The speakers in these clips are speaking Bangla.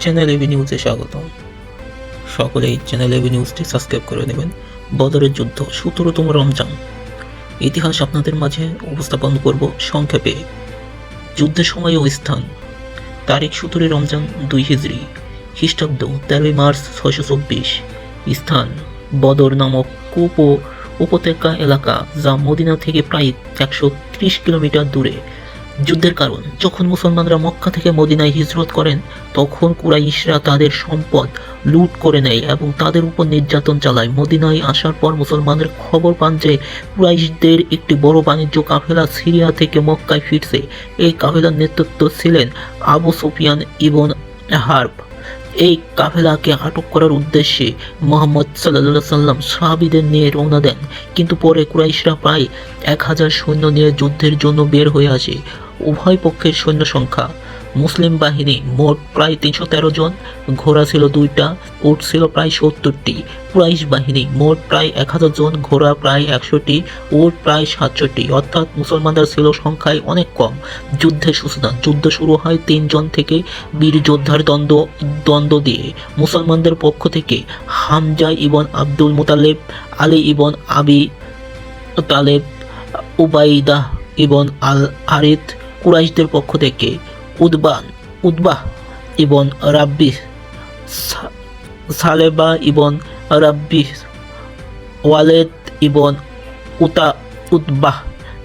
চ্যানেল এবি নিউজে স্বাগতম। সকলেই চ্যানেল এবি নিউজটি সাবস্ক্রাইব করে নেবেন। বদরের যুদ্ধ 17তম রমজান ইতিহাস আপনাদের মাঝে উপস্থাপন করব সংক্ষেপে। যুদ্ধের সময় ও স্থান: তারিখ 17 রমজান 2 হিজরি, খ্রিস্টাব্দ 13 মার্চ 624। স্থান বদর নামক কূপ ও উপত্যকা এলাকা, যা মদিনা থেকে প্রায় 130 কিলোমিটার দূরে। যুদ্ধের কারণ: যখন মুসলমানরা মক্কা থেকে মদিনায় হিজরত করেন, তখন কুরাইশরা তাদের সম্পদ লুট করে নেয় এবং তাদের উপর নির্যাতন চালায়। মদিনায় আসার পর মুসলমানদের খবর পান যে কুরাইশদের একটি বড় বাণিজ্য কাফেলা সিরিয়া থেকে মক্কায় ফিরছে। এই কাফেলার নেতৃত্ব ছিলেন আবু সুফিয়ান ইবন হারব। এই কাফেলাকে আটক করার উদ্দেশ্যে মুহাম্মদ সাল্লাল্লাহু আলাইহি সাল্লাম সাহাবীদের নিয়ে রওনা দেন, কিন্তু পরে কুরাইশরা প্রায় 1000 সৈন্য নিয়ে যুদ্ধের জন্য বের হয়ে আসে। উভয় পক্ষের সৈন্য সংখ্যা: মুসলিম বাহিনী মোট প্রায় 313 জন, ঘোড়া ছিল 2টা, উট ছিল প্রায় 70টি। কুরাইশ বাহিনী মোট প্রায় 1000 জন, ঘোড়া প্রায় 100টি, উট প্রায় 700টি, অর্থাৎ মুসলমানরা ছিল সংখ্যায় অনেক কম। যুদ্ধের সূচনা: যুদ্ধ শুরু হয় 3 জন থেকে বীর যোদ্ধার দ্বন্দ্ব দিয়ে। মুসলমানদের পক্ষ থেকে হামজা ইবন আব্দুল মুতালেব, আলী ইবন আবি তালেব, উবাইদাহ ইবন আল হারিথ। কুরাইশদের পক্ষ থেকে উতবাহ ইবন রাব্বি, সালেবা ইবন রাব্বি, ওয়ালেদ ইবন উতবাহ।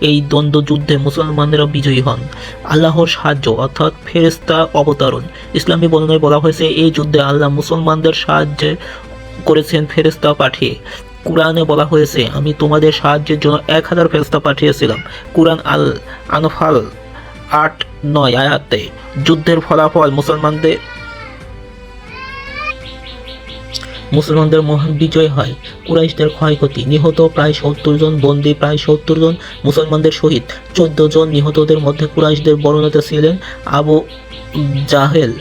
এই দ্বন্দ্ব যুদ্ধে মুসলমানরা বিজয়ী হন। আল্লাহর সাহায্য অর্থাৎ ফেরেশতা অবতরণ: ইসলামী বর্ণনায় বলা হয়েছে, এই যুদ্ধে আল্লাহ মুসলমানদের সাহায্য করেছেন ফেরেশতা পাঠিয়ে। কুরআনে বলা হয়েছে, আমি তোমাদের সাহায্যের জন্য 1000 ফেরেশতা পাঠিয়েছিলাম। কুরআন আল আনফাল 8-9 আয়াতে। যুদ্ধের ফলাফল: মুসলমানদের মহান বিজয় হয়। কুরাইশদের ক্ষয়ক্ষতি: নিহত প্রায় 70 জন, বন্দী প্রায় 70 জন, মুসলমানদের শহীদ 14 জন। নিহতদের মধ্যে কুরাইশদের বড় নেতা ছিলেন আবু জাহেল।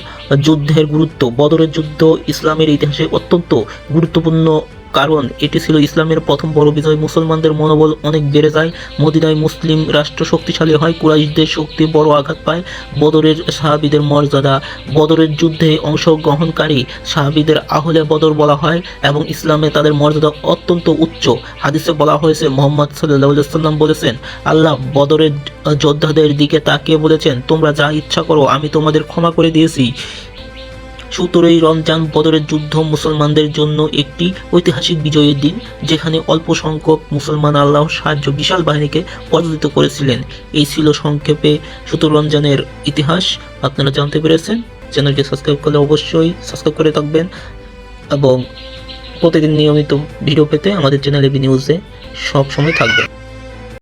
যুদ্ধের গুরুত্ব: বদরের যুদ্ধ ইসলামের ইতিহাসে অত্যন্ত গুরুত্বপূর্ণ, কারণ এটি ছিল ইসলামের প্রথম বড় বিজয়। মুসলমানদের মনোবল অনেক বেড়ে যায়। মদিনায় মুসলিম রাষ্ট্র শক্তিশালী হয়। কুরাইশদের শক্তি বড় আঘাত পায়। বদরের সাহাবীদের মর্যাদা: বদরের যুদ্ধে অংশগ্রহণকারী সাহাবীদের আহলে বদর বলা হয় এবং ইসলামে তাদের মর্যাদা অত্যন্ত উচ্চ। হাদিসে বলা হয়েছে, মুহাম্মদ সাল্লাল্লাহু আলাইহি সাল্লাম বলেছেন, আল্লাহ বদরের যোদ্ধাদের দিকে তাকিয়ে বলেছেন, তোমরা যা ইচ্ছা করো, আমি তোমাদের ক্ষমা করে দিয়েছি। 17ই রমজান বদরের যুদ্ধ মুসলমানদের জন্য একটি ঐতিহাসিক বিজয়ের দিন, যেখানে অল্প সংখ্যক মুসলমান আল্লাহর সাহায্য বিশাল বাহিনীকে পরাজিত করেছিলেন। এই ছিল সংক্ষেপে 17 রমজানের ইতিহাস। আপনারা জানতে পেরেছেন। চ্যানেলটি সাবস্ক্রাইব করলে অবশ্যই সাবস্ক্রাইব করে থাকবেন এবং প্রতিদিন নিয়মিত ভিডিও পেতে আমাদের চ্যানেল এবি নিউজে সব সময় থাকবেন।